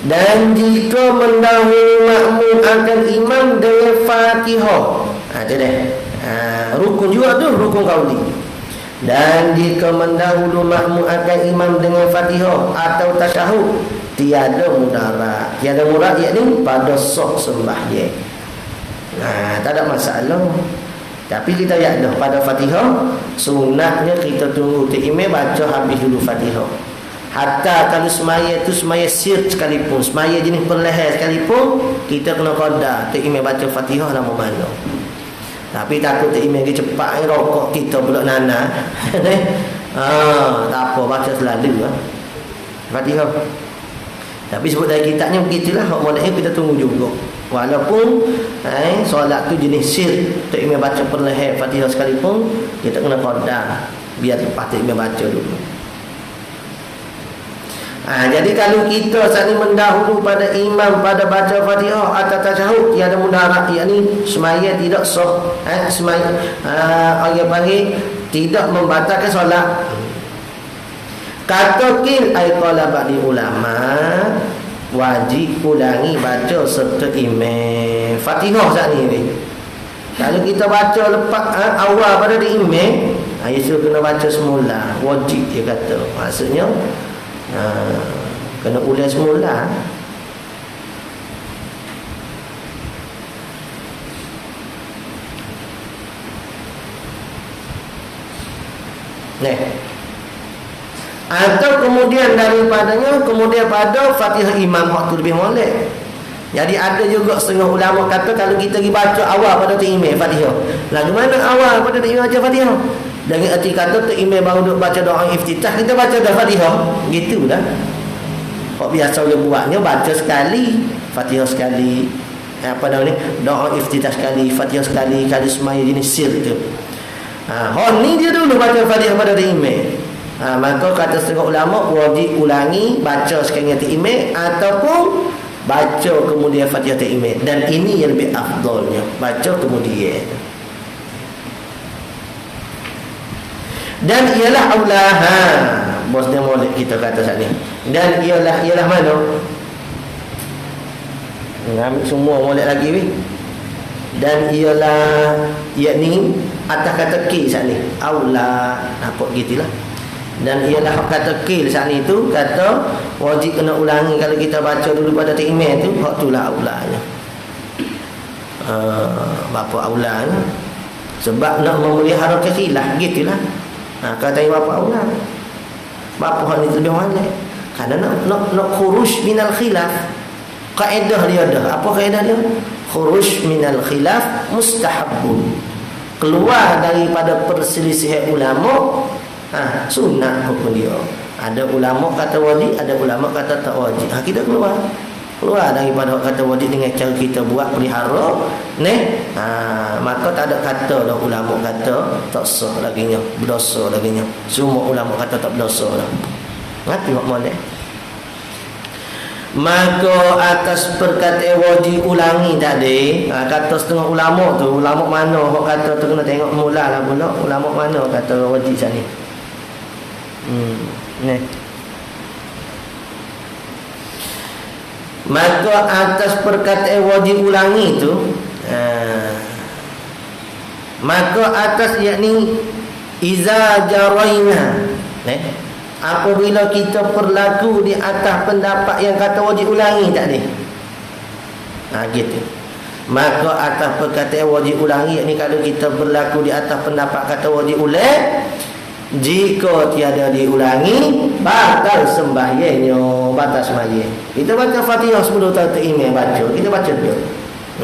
Dan jika mendahului makmum akan imam dengan Fatihah, itu dah rukun juga tu, rukun qauli. Dan jika mendahului makmum akan imam dengan Fatihah atau tasyahud, tiada mudarat. Tiada mudarat yakni pada sah sembahyang. Tak ada masalah. Tapi kita yakin pada Fatihah, sunatnya kita tunggu tu imam baca habis dulu Fatihah. Hatta kalau semaya tu semaya sir sekalipun, semaya jenis perlahan sekalipun, kita kena qada tu imam baca Fatihah lama mana. Tapi takut tu imam dia cepat rokok kita pula nana. Tak apa, baca selalu Fatihah. Tapi sebut dari kitabnya begitulah, hak molek kita tunggu juga. Walaupun solat tu jenis sir, tu imam baca perlahan Fatihah sekalipun, kita kena qada biar lepas tu imam baca dulu. Jadi kalau kita saat ini mendahulu pada imam pada baca Fatihah atau tasyahud, tiada mudarat, yakni semaya tidak sah, semaya orang panggil tidak membatalkan solat. Kata qil ai qala ba'di ulama, wajib ulangi baca serta imam Fatihah saat ni. Kalau kita baca lepas awal pada imam, Yesus kena baca semula, wajib dia kata. Maksudnya kena ulang semula. Atau kemudian daripadanya, kemudian pada Fatihah imam waktu lebih molek. Jadi ada juga setengah ulama kata kalau kita pergi baca awal pada tu imam Fatihah, lagu mana awal pada tu imam baca Fatihah? Dengan arti kata tu imam baru duk baca doa iftitah, kita baca dah Fatihah. Gitu dah. Kok biasa dia buatnya baca sekali Fatihah sekali, apa nama ni, doa iftitah sekali, Fatihah sekali, kali semaya jenis sir tu. Ni dia dulu baca Fatihah pada imam. Maka kata setengah ulama wajib ulangi baca sekali hati imam ataupun baca kemudian Fatihah hati imam. Dan ini yang lebih afdalnya, baca kemudian. Dan ialah aulaha, bos dia molek kita kata saat ni. Dan ialah mana? Ambil semua molek lagi weh. Dan ialah, yakni atas kata ki saat ni, aula, apa gitulah. Dan ialah kata ki saat ni tu kata wajib kena ulangi kalau kita baca dulu pada imam tu, hak itulah aulanya. Bapa aulanya sebab nak memelihara kekhilaf gitulah. Kata bapa aula, bapa hal ni lebih mana? Kerana nak khuruj minal khilaf. Kaedah dia dah. Apa kaedah dia? Khuruj minal khilaf mustahabun. Keluar daripada perselisihan ulama, sunnah hukum dia. Ada ulama kata wajib, ada ulama kata tak wajib. Kita keluar daripada kata wajib dengan cara kita buat pelihara, maka tak ada kata dah ulama kata tak sah laginya, berdosa laginya. Semua ulama kata tak berdosa dah. Ngerti mak molek? Maka atas perkataan wajib ulangi tadi, kata setengah ulama tu, ulama mana hok kata tu kena tengok mulalah pula, ulama mana kata wajib sini. Maka atas perkataan wajib ulangi itu, maka atas yakni iza jaraina, apabila kita berlaku di atas pendapat yang kata wajib ulangi tadi, gitu. Maka atas perkataan wajib ulangi, yakni kalau kita berlaku di atas pendapat kata wajib ulang, Jika tiada diulangi, batal sembahyangnya, batal sembahyang. Kita baca Fatihah sebelum imam baca, kita baca dulu.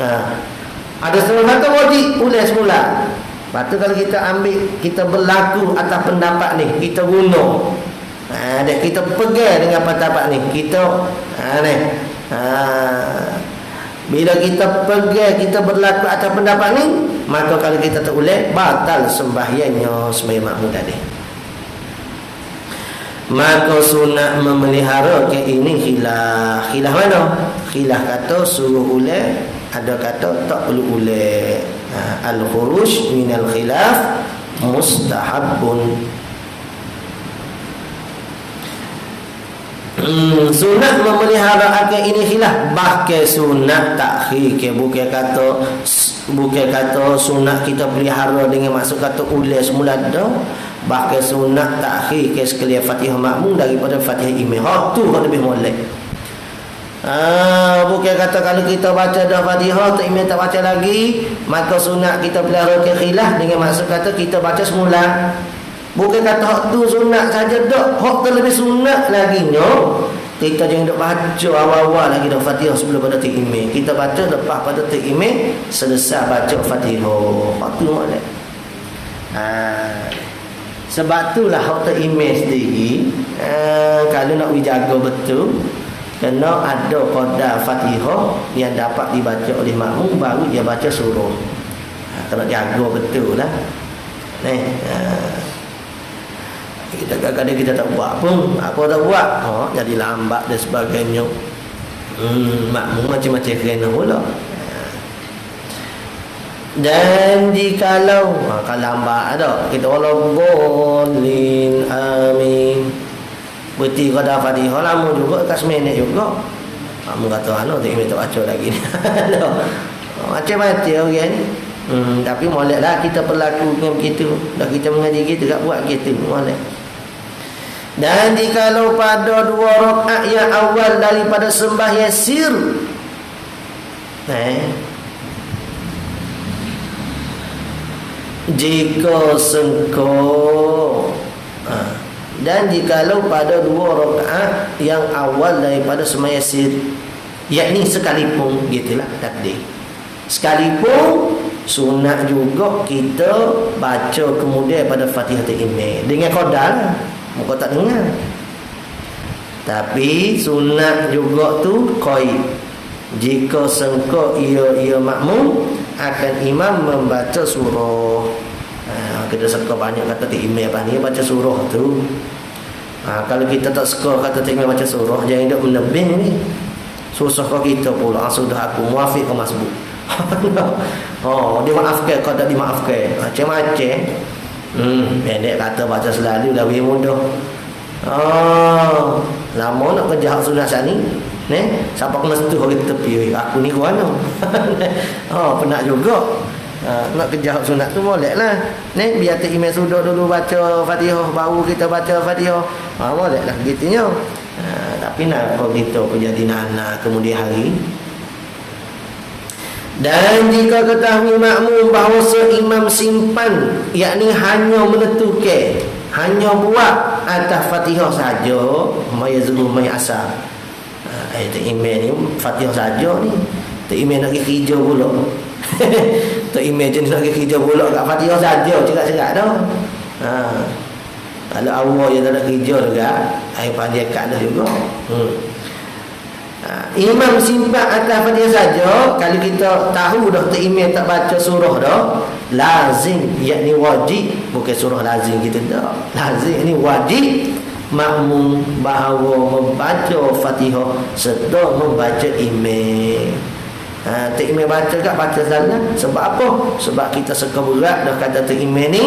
Nah, ada setengah kata wajib ulang semula. Lepas tu kalau kita ambil, kita berlaku atas pendapat ni, kita guna. Kita pegang dengan pendapat ni, kita ni. Bila kita pegang, kita berlaku atas pendapat ni, maka kalau kita tak ulang, batal sembahyangnya sembahyang makmum tadi. Maka sunat memelihara ke ini khilaf. Khilaf mana? Khilaf kata suruh ulang, ada kata tak perlu ulang. Al-khuruj minal khilaf mustahabun. Sunat memelihara akan ini khilaf. Bahkan sunat takhir ke bukan kata sunat kita pelihara dengan maksud kata ulang semula dah. Bahkan sunat takhir ke sekalian Fatihah makmum daripada Fatihah imam. Tu lebih molek. Bukan kata kalau kita baca dah Fatihah tak imam tak baca lagi, maka sunat kita pelihara ke khilaf dengan maksud kata kita baca semula. Bukan kata hak tu sunat saja dak, hak tu lebih sunat lagi nyo. Kita jangan duk baca awal-awal lagi dah Fatihah sebelum pada imam. Kita baca lepas pada imam selesai baca Fatihah. Hak tu molek. Sebab itulah hak tu imam sendiri, kalau nak jaga betul, kena ada qadar Fatihah yang dapat dibaca oleh makmum, baru dia baca surah. Kena jaga betul lah. Kita kadang-kadang kita tak buat pun, apa tak buat, jadi lambat dan sebagainya. Makmum macam-macam kena pula. Dan jikalau kalau lambat ada, kita walau bolin amin, berarti kada Fatihah lama juga, kat seminit juga. Kamu kata tak imam tak baca lagi. Macam-macam orang ni. Tapi moleklah kita berlaku dengan begitu. Dah kita mengaji kita tak buat gitu, molek. Dan jikalau pada 2 rakaat yang awal daripada sembahyang sir, jika sengko, dan jikalau pada 2 rakaat yang awal daripada sembahyang sir, yakni sekalipun, gitulah takdir, sekalipun sunat juga kita baca kemudian pada Fatihah imam dengan qadar. Muka tak dengar. Tapi sunat juga tu qaid. Jika sengko ia makmum akan imam membaca surah. Kita suka banyak kata imam apa ni baca surah tu. Kalau kita tak suka kata imam baca surah, jangan duk menebing ni. Susah kau kita pula. Sudah aku muafiq kau masbuk. Dia maafkan kau tak dimaafkan. Macam-macam. Pendek kata baca selalu dah lebih mudah. Lama nak kerja hak sunat sani. Siapa kena setuh orang tepi. Aku ni kuana. Penat juga. Nak kerja hak sunat tu boleh lah. Biar tak imam sudah dulu baca Fatihah, baru kita baca Fatihah. Boleh lah gitunya. Tapi nak kalau kita jadi nana kemudian hari. Dan jika ketahui makmum bahawa imam simpan, yakni hanya menentukan, hanya buat atas Fatihah saja, maya zuhur maya asar. Tak imam ni Fatihah saja ni. Tak imam nak pergi kerja pula. Tak imam jenis nak pergi kerja pula kat Fatihah saja, cakap-cakap dah. Kalau awal yang tak nak kerja juga, air panjang kat dah juga. Imam simpan atas Fatihah saja. Kalau kita tahu dah tak imam tak baca surah dah, lazim, yakni wajib, bukan surah lazim kita dah. Lazim ni wajib makmum bahawa membaca Fatihah serta membaca imam. Tak imam baca kat baca salah. Sebab apa? Sebab kita suka berat dah kata tak imam ni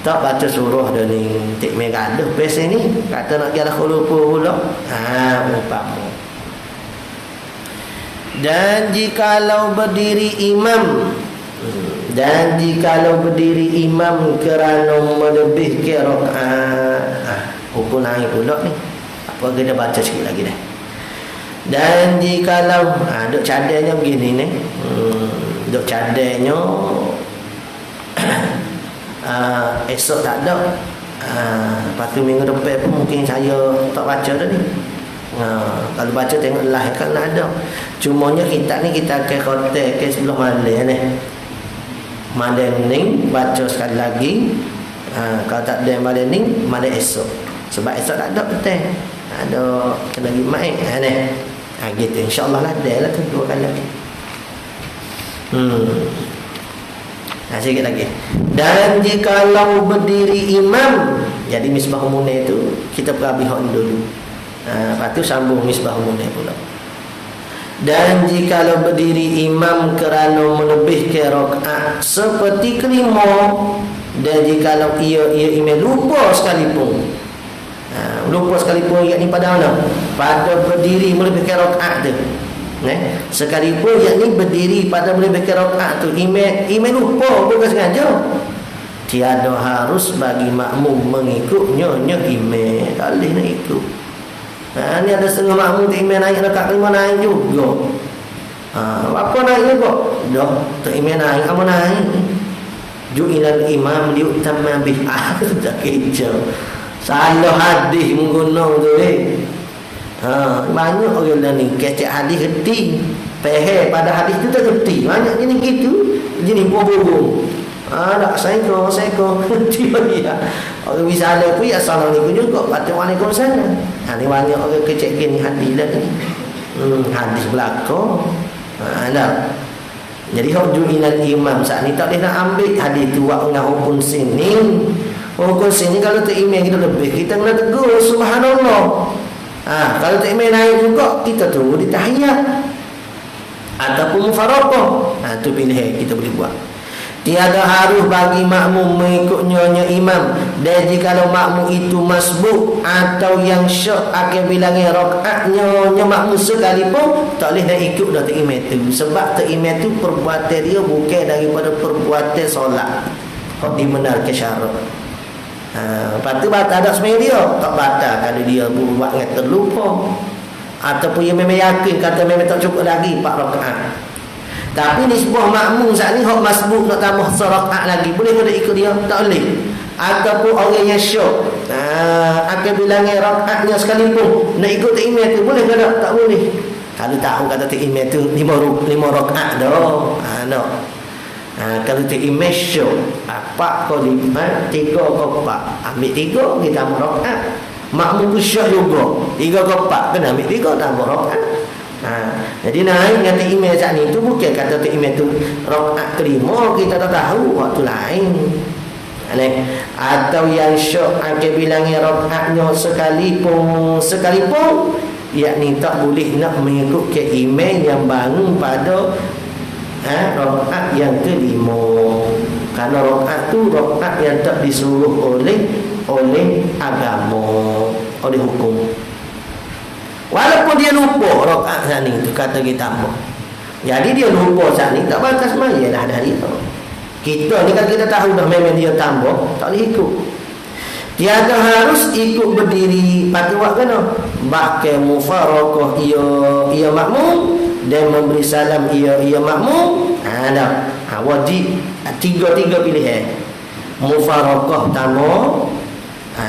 tak baca surah dah ni. Tak imam gaduh biasa ni kata nak jalan khulufu pula. Umpama. Dan jikalau berdiri imam, kerana melebihkan rakaat, hukum lain pula ni. Apa kita baca sikit lagi dah. Dan jikalau duk cadanya begini ni, duk cadanya esok tak ada, Lepas tu minggu depan pun mungkin saya tak baca dah ni. Kalau baca tengok live kan ada. Cumanya kitab ni kita akan khotel ke sebelum malam ni. Malam ni baca sekali lagi. Kalau tak ada malam ni, malam esok. Sebab esok tak ada petang. Ada kena pergi main ni. Gitu insya-Allah lah ada lah tu 2 kali lagi. Sikit lagi. Dan jikalau berdiri imam, jadi misbah munir tu kita perhabis dulu. Lepas tu sambung misbah munir pula. Dan jikalau berdiri imam kerana melebihkan rakaat seperti kelima, dan jikalau ia imam lupa sekalipun, yakni pada mana? Pada berdiri melebihkan rakaat tu. Sekalipun yakni berdiri pada melebihkan rakaat tu, imam lupa, bukan sengaja, tiada harus bagi makmum mengikutnya imam. Tak boleh nak ikut. Ni ada setengah makmum tu imam naik rakaat kelima, naik juga. Apa naik juga? Dah, tak imam naik, kamu naik. Ju'ilal imam liutamma bih. Tak kecil. Salah hadis menggunakan tu banyak orang dah ni kecek hadis reti, faham pada hadis tu tak reti. Banyak jenis gitu, jenis bobo. Tak seko dia. Orang misalnya pun ya assalamualaikum juga, patut waalaikumsalam. Ni banyak orang kecek gini hadis dah ni. Hadis belaka. Dah. Jadi hujulal imam saat ni tak boleh nak ambil hadis tu buat dengan hukum sini. Hukum sini kalau tak imam kita lebih, kita kena tegur subhanallah. Kalau tak imam naik juga, kita tunggu di tahiyat ataupun mufaraqah. Tu pilihan kita boleh buat. Tiada harus bagi makmum mengikutnya imam. Dan jikalau makmum itu masbuk atau yang syak akan bilangi rakaatnya makmum sekalipun, tak boleh nak ikut dah tak imam tu. Sebab tak imam tu perbuatan dia bukan daripada perbuatan solat. Kau dibenarkan syarat. Lepas tu batal tak semayang dia, tak batal kalau dia buat dengan terlupa ataupun dia memang yakin kata memang tak cukup lagi 4 rakaat. Tapi ni sebuah makmum saat ni hok masbuk nak tambah serakaat lagi, boleh ke ikut dia? Tak boleh. Ataupun orang yang syok akan bilangi rakaatnya sekalipun, nak ikut tak imam tu boleh ke tak? Tak boleh. Kalau tahu kata tak imam tu 5 rakaat dah. Kalau tak imam syok 4 ke 5, 3 ke 4, ambil 3 kita tambah rakaat. Makmum syok juga 3 ke 4, kena ambil 3 tambah rakaat. Jadi naik dengan tak imam saat ni tu bukan kata tak imam tu rakaat kelima, kita tak tahu waktu lain. Atau yang syok akan bilangi rakaatnya sekalipun, yakni tak boleh nak mengikut ke imam yang bangun pada rakaat yang kelima. Kerana rakaat tu rakaat yang tak disuruh oleh agama, oleh hukum. Walaupun dia lupa rakaat saat ni tu kata kita tambah. Jadi dia lupa saat ni tak batas semaya lah dari tu. Kita ni kan kita tahu dah memang dia tambah, tak boleh ikut. Tiada harus ikut berdiri pada waktu kena. Bahkan mufaraqah ia makmum dan memberi salam ia makmum. Wajib 3 pilihan. Mufaraqah pertama,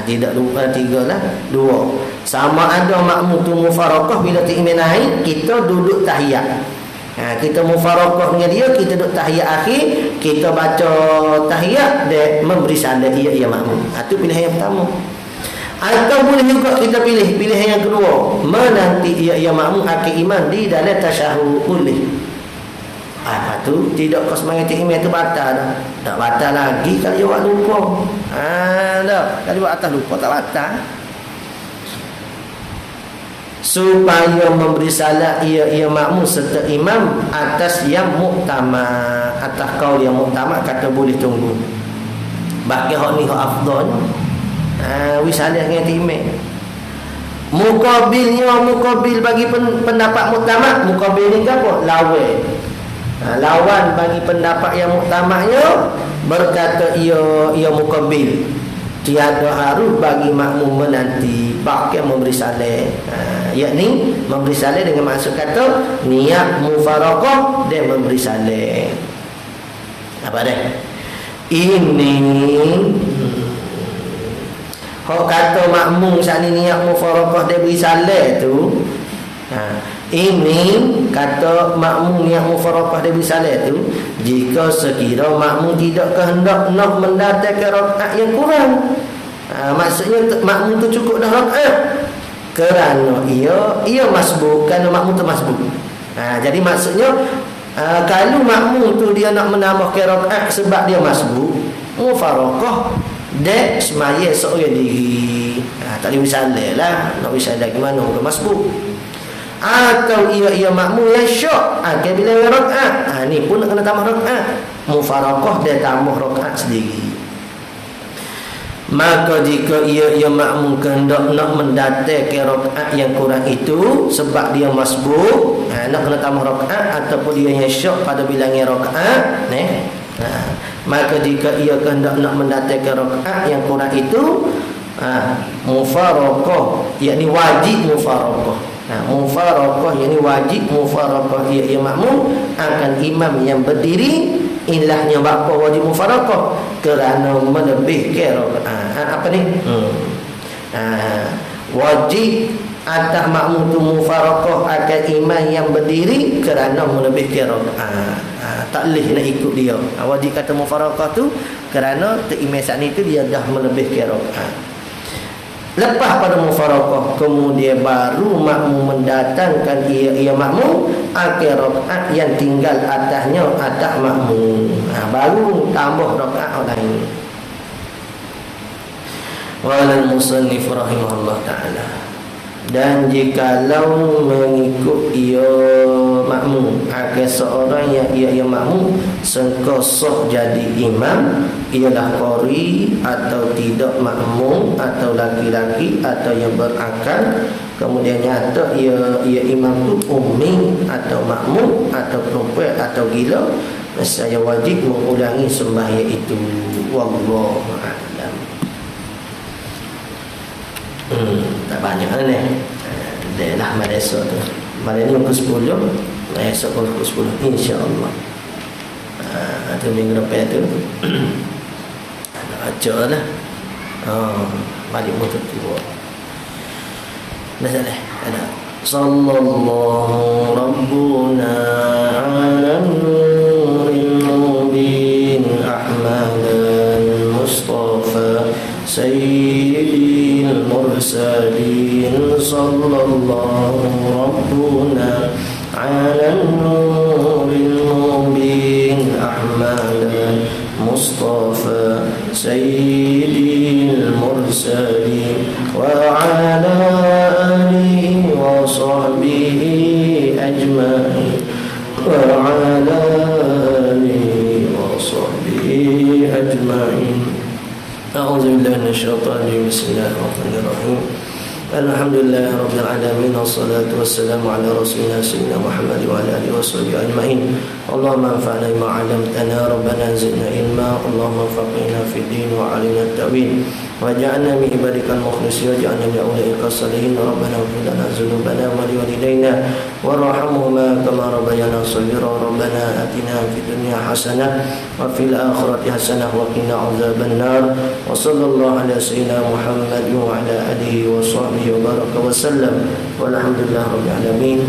tidak lupa 3 lah, 2. Sama ada makmum tu mufaraqah bila tak imam naik, kita duduk tahiyat. Kita mufaraqah dengan dia, kita duduk tahiyat akhir, kita baca tahiyat dan memberi salam ia makmum. Itu pilihan yang pertama. Atau boleh juga kita pilih pilihan yang kedua, menanti ia makmum akhir imam di dalam tasyahud boleh. Lepas tu tidak kau semangat imam tu batal dah. Tak batal lagi kalau dia buat lupa. Dah, kalau buat atas lupa tak batal. Supaya memberi salat ia makmum serta imam atas yang muktamad, atas kaul yang muktamad kata boleh tunggu. Bahkan hak ni hak afdal. Wisalah dengan imam. Muqabil bagi pendapat muktamad, muqabil ni apa? Lawan bagi pendapat yang muktamadnya berkata ia muqabil. Tiada harus bagi makmum menanti, bahkan memberi salat. Yakni memberi salat dengan maksud kata niat mufaraqah dan memberi salat. Apa dah? Ini Hak kata makmum saat ni niat mufaraqah dia beri salat tu, ini kata makmum niat mufaraqah dia beri salat tu, jika sekira makmum tidak kehendak nak mendatangkan rakaat yang kurang. Maksudnya makmum tu cukup dah rakaat, kerana ia masbuk, kerana makmum tu masbuk. Jadi maksudnya kalau makmum tu dia nak menambahkan rakaat sebab dia masbuk, mufaraqah dia semaya seorang diri. Tak boleh salat lah. Nak salat gimana orang masbuk? Atau ia makmum yang syok, bila rakaat, ni pun nak kena tambah rakaat. Mufaraqah dia tambah rakaat sendiri. Maka jika ia makmum kehendak nak mendatangkan rakaat yang kurang itu sebab dia masbuk, nak kena tambah rakaat, ataupun dia yang syok pada bilangan rakaat, maka jika ia kehendak nak mendatangkan rakaat yang kurang itu, mufaraqah, yakni wajib mufaraqah. Mufaraqah yakni wajib mufaraqah, ia makmum akan imam yang berdiri. Ilahnya bapa wajib mufaraqah kerana melebihkan rakaat. Apa ni? Wajib atas makmum tu mufaraqah akan imam yang berdiri kerana melebihkan rakaat. Tak boleh nak ikut dia. Wajib kata mufaraqah tu kerana imam saat ni tu dia dah melebihkan rakaat. Lepas pada mufaraqah, kemudian baru makmum mendatangkan ia makmum akhir rakaat yang tinggal atasnya atas makmum. Baru tambah rakaat lain. Walal musannif rahimahullah ta'ala. Dan jikalau mengikut ia makmum akan seorang yang ia makmum sengkosok jadi imam, ialah qari atau tidak makmum, atau laki-laki atau yang berakal, kemudian nyata ia imam tu ummi atau makmum atau perempuan atau gila, saya wajib mengulangi sembahyang itu. Wallahu a'lam. Tak banyak ni. Dah lah madrasah tu. Malam ni pukul 10, esok pukul 10 insya-Allah. Atau minggu depan tu nak baca lah. Balik motor tu. Dah salah. Ada. Sallallahu rabbuna ala nuril mubin ahmadal mustafa sayyidil mursalin. Sallallahu rabbuna ala nuril mubin ahmadal mustafa sayyidil mursalin wa ala alihi wa sahbihi ajma'in wa ala alihi wa sahbihi ajma'in. A'udzu billahi minasyaitonir rajim. Bismillahirrahmanirrahim. Alhamdulillah rabbil alamin, wassalatu wassalamu ala rasulina sayyidina Muhammad wa ala alihi washabihi ajma'in. Allahumma anfa'na bima 'allamtana, rabbana zidna ilma, Allahumma faqihna fid din wa 'allimna at-ta'wil, waj'alna min ibadikal mukhlisin, waj'alna min awliyaikal salihin. Rabbana ighfir lana dzunubana wa liwalidayna warhamhuma kama rabbayana shaghira. Rabbana atina fid dunya hasanah wa fil akhirati hasanah wa qina adzabannar. Wa sallallahu ala sayyidina Muhammad wa ala alihi wa sahbihi wa baraka wa sallam. Walhamdulillah rabbil alamin.